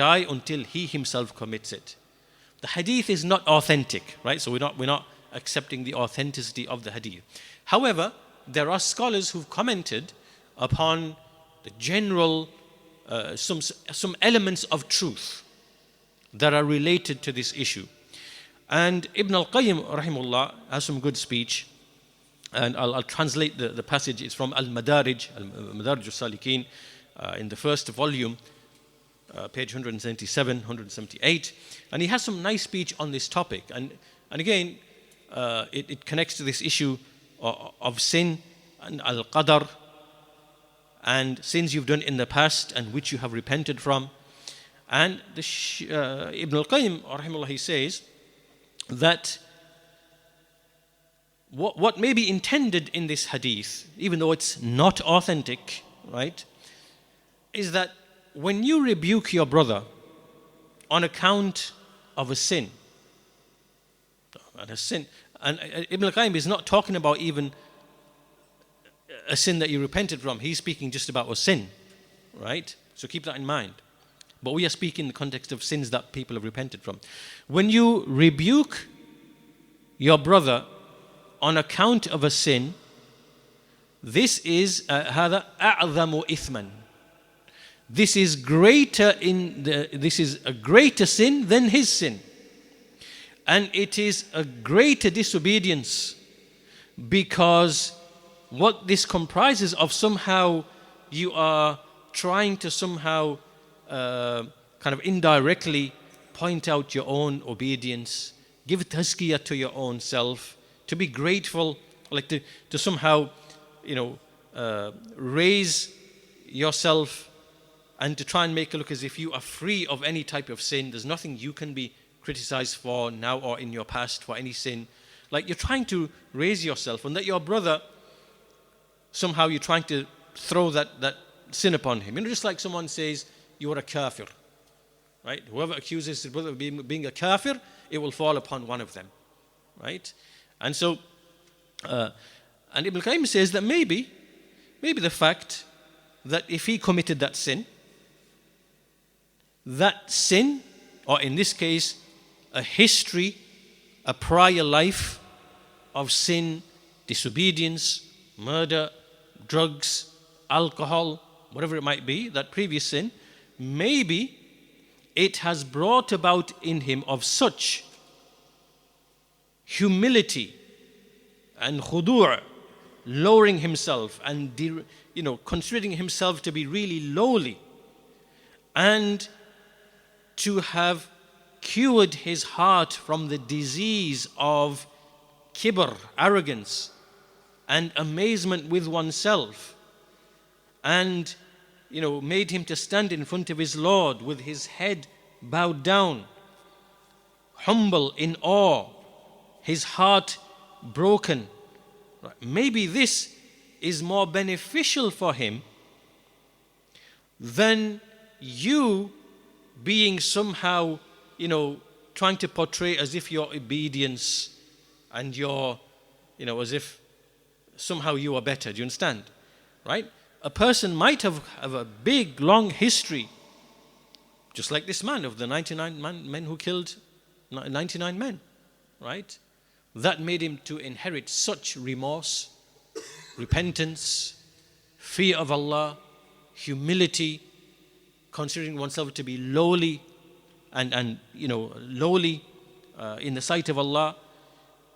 die until he himself commits it. The hadith is not authentic, right? So we're not accepting the authenticity of the hadith. However, there are scholars who've commented upon the general, some elements of truth that are related to this issue. And Ibn al-Qayyim, rahimullah, has some good speech. And I'll translate the passage. It's from Al-Madarij al-Salikin, in the first volume, page 177, 178. And he has some nice speech on this topic. And again, it connects to this issue of sin and al-qadar, and sins you've done in the past and which you have repented from. And Ibn al-Qayyim, rahimahullah, he says that what may be intended in this hadith, even though it's not authentic, right, is that when you rebuke your brother on account of a sin, and Ibn al-Qayyim is not talking about even a sin that you repented from. He's speaking just about a sin, right? So keep that in mind. But we are speaking in the context of sins that people have repented from. When you rebuke your brother on account of a sin, this is هذا أعظم إثما. This is a greater sin than his sin. And it is a greater disobedience, because what this comprises of, somehow you are trying to somehow kind of indirectly point out your own obedience, give tazkiyah to your own self, to be grateful, like to somehow, raise yourself and to try and make it look as if you are free of any type of sin. There's nothing you can be criticized for now or in your past for any sin. Like you're trying to raise yourself, and that your brother, somehow you're trying to throw that sin upon him. Just like someone says, you are a kafir, right? Whoever accuses his brother of being a kafir, it will fall upon one of them, right? And so, and Ibn al-Qayyim says that maybe the fact that if he committed that sin, or in this case, a history, a prior life of sin, disobedience, murder, drugs, alcohol, whatever it might be, that previous sin, maybe it has brought about in him of such humility and khudu', lowering himself and considering himself to be really lowly, and to have cured his heart from the disease of kibr, arrogance, and amazement with oneself, and made him to stand in front of his Lord with his head bowed down, humble in awe, his heart broken. Maybe this is more beneficial for him than you being somehow, trying to portray as if your obedience and your, as if somehow you are better. Do you understand? Right? A person might have a big, long history, just like this man of the 99 men who killed 99 men, right? That made him to inherit such remorse, repentance, fear of Allah, humility, considering oneself to be lowly and lowly in the sight of Allah,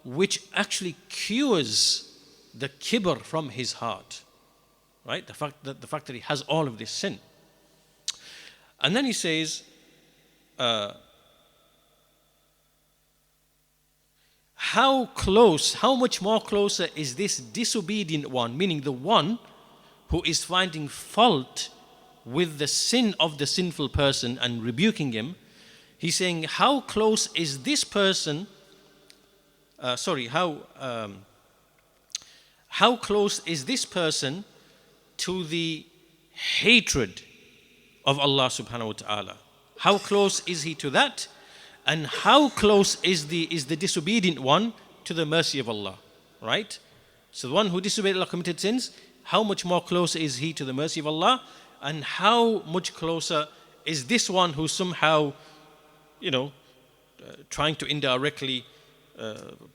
which actually cures the kibr from his heart, right? The fact that he has all of this sin. And then he says, how much more closer is this disobedient one, meaning the one who is finding fault with the sin of the sinful person and rebuking him. He's saying, how close is this person, how close is this person to the hatred of Allah subhanahu wa ta'ala? How close is he to that? And how close is the disobedient one to the mercy of Allah, right? So the one who disobeyed Allah, committed sins, how much more closer is he to the mercy of Allah? And how much closer is this one who somehow, trying to indirectly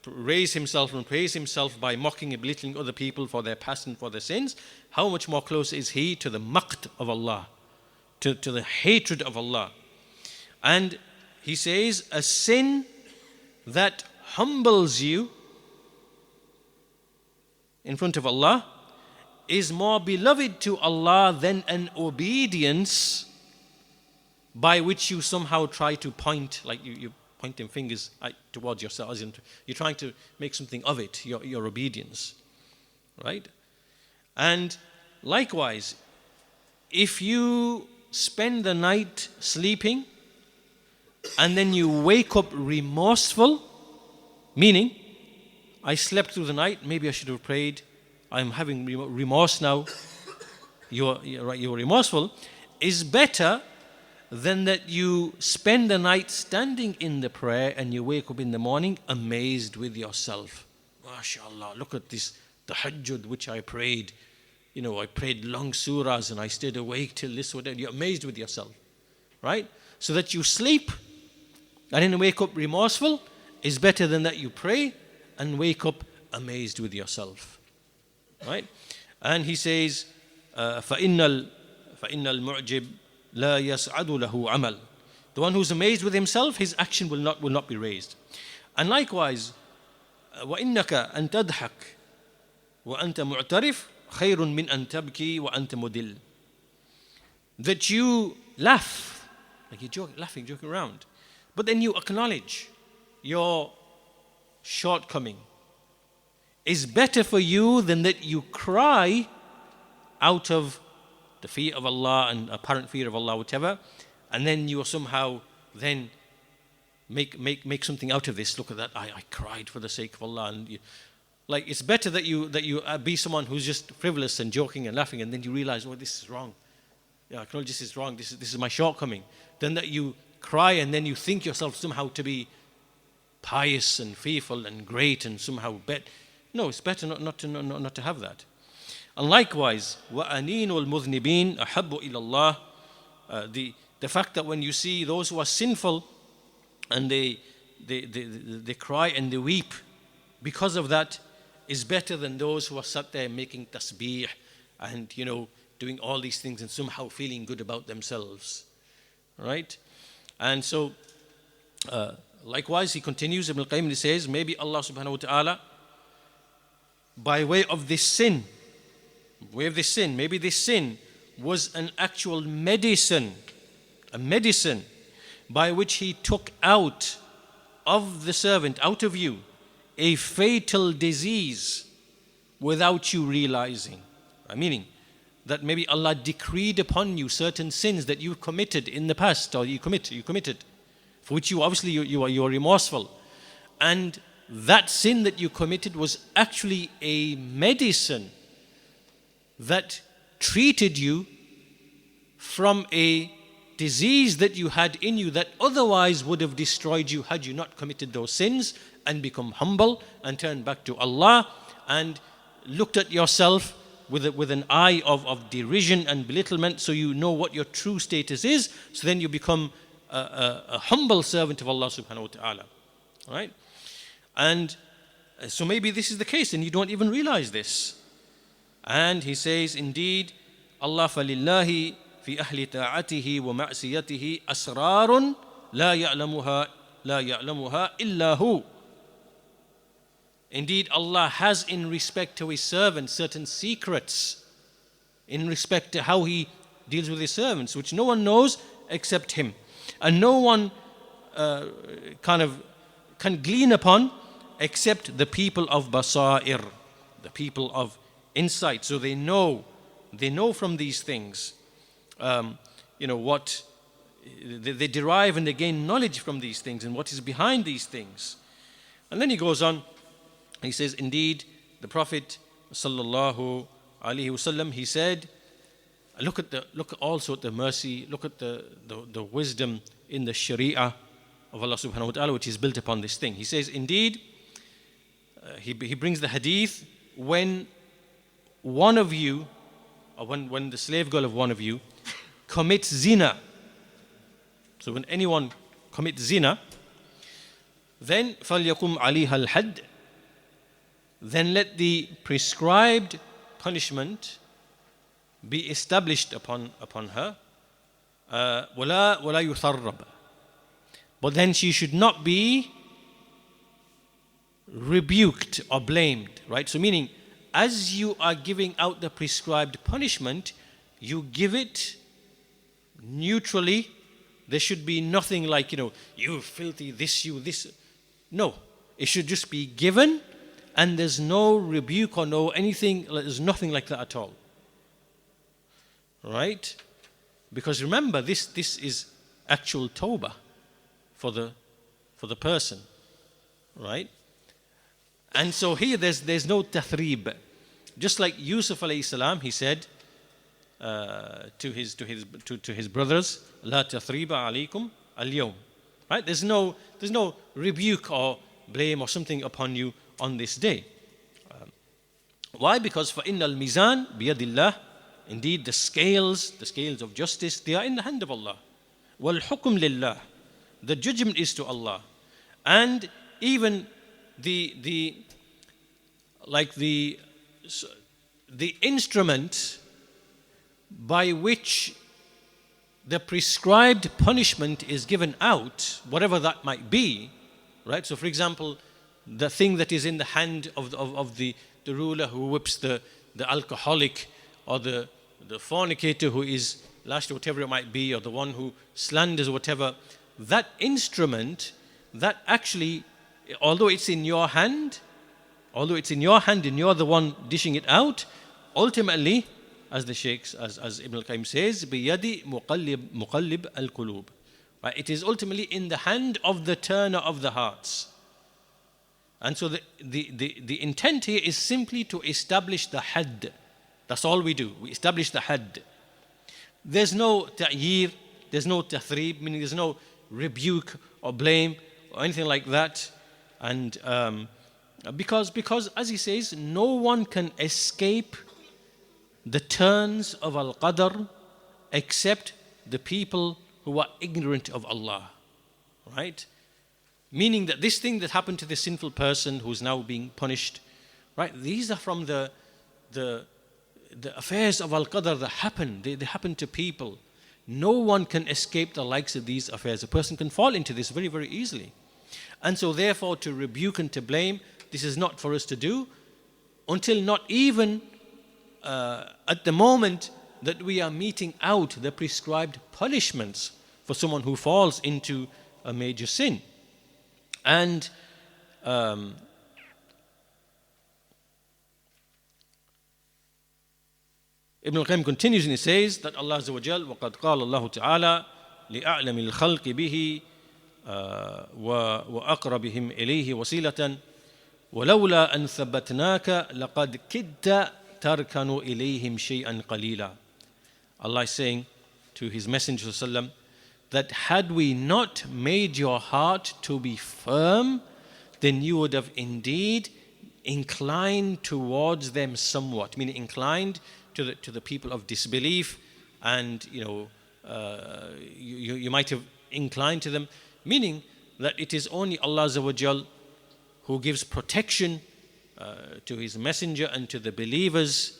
raise himself and praise himself by mocking and belittling other people for their past and for their sins? How much more close is he to the maqt of Allah, to the hatred of Allah? And he says, a sin that humbles you in front of Allah is more beloved to Allah than an obedience by which you somehow try to point, like you pointing fingers towards yourselves, and you're trying to make something of it, your obedience, right? And likewise, if you spend the night sleeping and then you wake up remorseful, meaning, I slept through the night, maybe I should have prayed, I'm having remorse now, you're remorseful, is better than that you spend the night standing in the prayer and you wake up in the morning amazed with yourself. MashaAllah, look at this tahajjud which I prayed. I prayed long surahs and I stayed awake till this or that. You're amazed with yourself, right? So that you sleep and then wake up remorseful is better than that you pray and wake up amazed with yourself, right? And he says, فَإِنَّ الْمُعْجِبِ لَا يَسْعَدُ لَهُ عَمَلٌ. The one who's amazed with himself, his action will not be raised. And likewise, وَإِنَّكَ أَن تَضْحَكْ وَأَنْتَ مُعْتَرِفٌ خَيْرٌ مِّنْ أَن تَبْكِي وَأَنْتَ مُدِلٌ. That you laugh, like you're joking around, but then you acknowledge your shortcoming, is better for you than that you cry out of the fear of Allah and apparent fear of Allah, whatever, and then you somehow then make something out of this. Look at that, I cried for the sake of Allah. And it's better that you be someone who's just frivolous and joking and laughing, and then you realize, oh, this is wrong. I acknowledge this is wrong. This is my shortcoming. Then that you cry and then you think yourself somehow to be pious and fearful and great and somehow no, it's better not to have that. And likewise, وَأَنِينُ الْمُذْنِبِينَ أَحَبُّ إِلَى اللَّهِ. The fact that when you see those who are sinful and they cry and they weep because of that is better than those who are sat there making tasbih and doing all these things and somehow feeling good about themselves, right? And so likewise he continues, Ibn al-Qayyim, he says, maybe Allah subhanahu wa ta'ala, by way of this sin, maybe this sin was an actual medicine, a medicine by which he took out of the servant, out of you, a fatal disease without you realizing. Meaning that maybe Allah decreed upon you certain sins that you committed in the past, or you committed, for which you obviously you are remorseful. And that sin that you committed was actually a medicine that treated you from a disease that you had in you that otherwise would have destroyed you had you not committed those sins and become humble and turned back to Allah and looked at yourself with an eye of derision and belittlement, so you know what your true status is. So then you become a humble servant of Allah subhanahu wa ta'ala, right? And so maybe this is the case and you don't even realize this. And he says, indeed, Allah فَلِلَّهِ فِي أَهْلِ طَاعَتِهِ وَمَعْصِيَتِهِ أَسْرَارٌ لَا يَعْلَمُهَا إِلَّا هُ. Indeed, Allah has in respect to His servants certain secrets in respect to how He deals with His servants, which no one knows except Him. And no one can glean upon except the people of basair, the people of insight. So they know from these things, what they derive and they gain knowledge from these things and what is behind these things. And then he goes on, he says, indeed, the Prophet sallallahu alaihi wasallam, he said, look also at the mercy, look at the wisdom in the Sharia of Allah subhanahu wa ta'ala, which is built upon this thing. He says, indeed, he brings the hadith, when the slave girl of one of you commits zina, So when anyone commits zina, then فَلْيَقُمْ عَلِيهَا الْحَدِّ, then let the prescribed punishment be established upon her. وَلَا يُثَرَّبَ, but then she should not be rebuked or blamed, right? So meaning, as you are giving out the prescribed punishment, you give it neutrally. There should be nothing like, you filthy this, you this. No, it should just be given, and there's no rebuke or no anything. There's nothing like that at all, right? Because remember, this is actual tawbah for the person, right? And so here there's no tathrib. Just like Yusuf alayhi salam, he said to his brothers, La tathriba alaykum al-yawm. Right? There's no rebuke or blame or something upon you on this day. Why? Because فَإِنَّ الْمِيزَانَ بِيَدِ اللَّهِ, indeed the scales of justice, they are in the hand of Allah. وَالْحُكُمْ لِلَّهِ, the judgment is to Allah. And even the instrument by which the prescribed punishment is given out, whatever that might be, right? So for example, the thing that is in the hand of the ruler who whips the alcoholic, or the fornicator who is lashed, whatever it might be, or the one who slanders, whatever, that instrument, that actually, although it's in your hand and you're the one dishing it out, ultimately, as the Sheikhs, as Ibn al-Qayyim says, بِيَدِ مُقَلِّبْ الْقُلُوبِ, right? It is ultimately in the hand of the turner of the hearts. And so the intent here is simply to establish the hadd. That's all we do. We establish the hadd. There's no ta'yir, there's no tathrib, meaning there's no rebuke or blame or anything like that. And because as he says, no one can escape the turns of al-qadr except the people who are ignorant of Allah, right? Meaning that this thing that happened to this sinful person who's now being punished, right? These are from the affairs of al-qadr that happen. They happen to people. No one can escape the likes of these affairs. A person can fall into this very, very easily. And so therefore, to rebuke and to blame, this is not for us to do until not even at the moment that we are meting out the prescribed punishments for someone who falls into a major sin. And Ibn al-Qayyim continues and he says that Allah Azza wa Jal, وَقَدْ قَالَ اللَّهُ تَعَالَى لِأَعْلَمِ الْخَلْقِ بِهِ وَأَقْرَبِهِمْ إِلَيْهِ وَسِيلَةً وَلَوْلَا أَنْ ثَبَّتْنَاكَ لَقَدْ كِدْتَ تَرْكَنُ إِلَيْهِمْ شَيْئًا قَلِيلًا. Allah is saying to His Messenger ﷺ that had we not made your heart to be firm, then you would have indeed inclined towards them somewhat, meaning inclined to the people of disbelief, and you might have inclined to them, meaning that it is only Allah Azza wa Jal who gives protection to His Messenger and to the believers,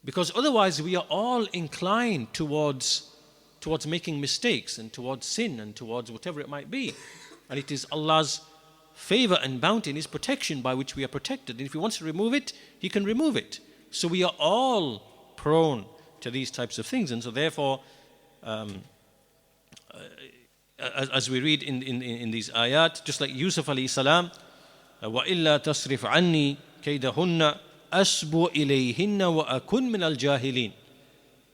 because otherwise we are all inclined towards making mistakes and towards sin and towards whatever it might be. And it is Allah's favor and bounty and His protection by which we are protected. And if He wants to remove it, He can remove it. So we are all prone to these types of things. And so therefore, as we read in these ayat, just like Yusuf alayhi salam, وَإِلَّا تَصْرِفْ عَنِّي كَيْدَهُنَّ أَسْبُ إِلَيْهِنَّ وَأَكُنْ مِنَ الْجَاهِلِينَ.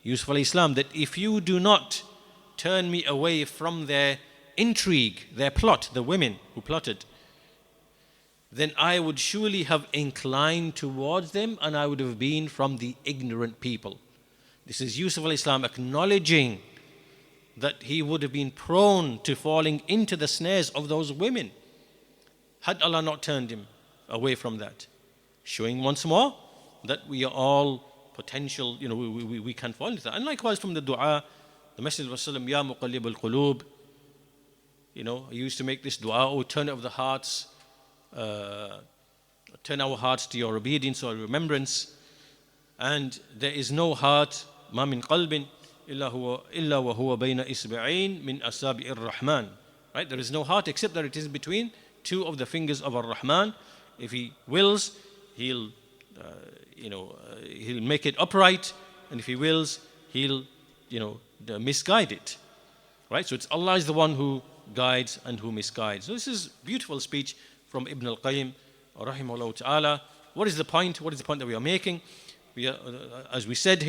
Yusuf alayhi salam, that if you do not turn me away from their intrigue, their plot, the women who plotted, then I would surely have inclined towards them and I would have been from the ignorant people. This is Yusuf alayhi salam acknowledging that he would have been prone to falling into the snares of those women had Allah not turned him away from that. Showing once more that we are all potential, we can fall into that. And likewise from the dua The Messenger of Allah, Ya Muqallib al-Qulub, he used to make this dua, oh, turn of the hearts, turn our hearts to your obedience or remembrance. And there is no heart, ma min qalbin illa wa huwa bayna isba'in min asabi'ir rahman. Right? There is no heart except that it is between two of the fingers of Ar-Rahman. If He wills, He'll make it upright, and if He wills, He'll misguide it. Right? So it's Allah is the one who guides and who misguides. So this is beautiful speech from Ibn al-Qayyim rahimahullah ta'ala. What is the point? What is the point that we are making? As we said here,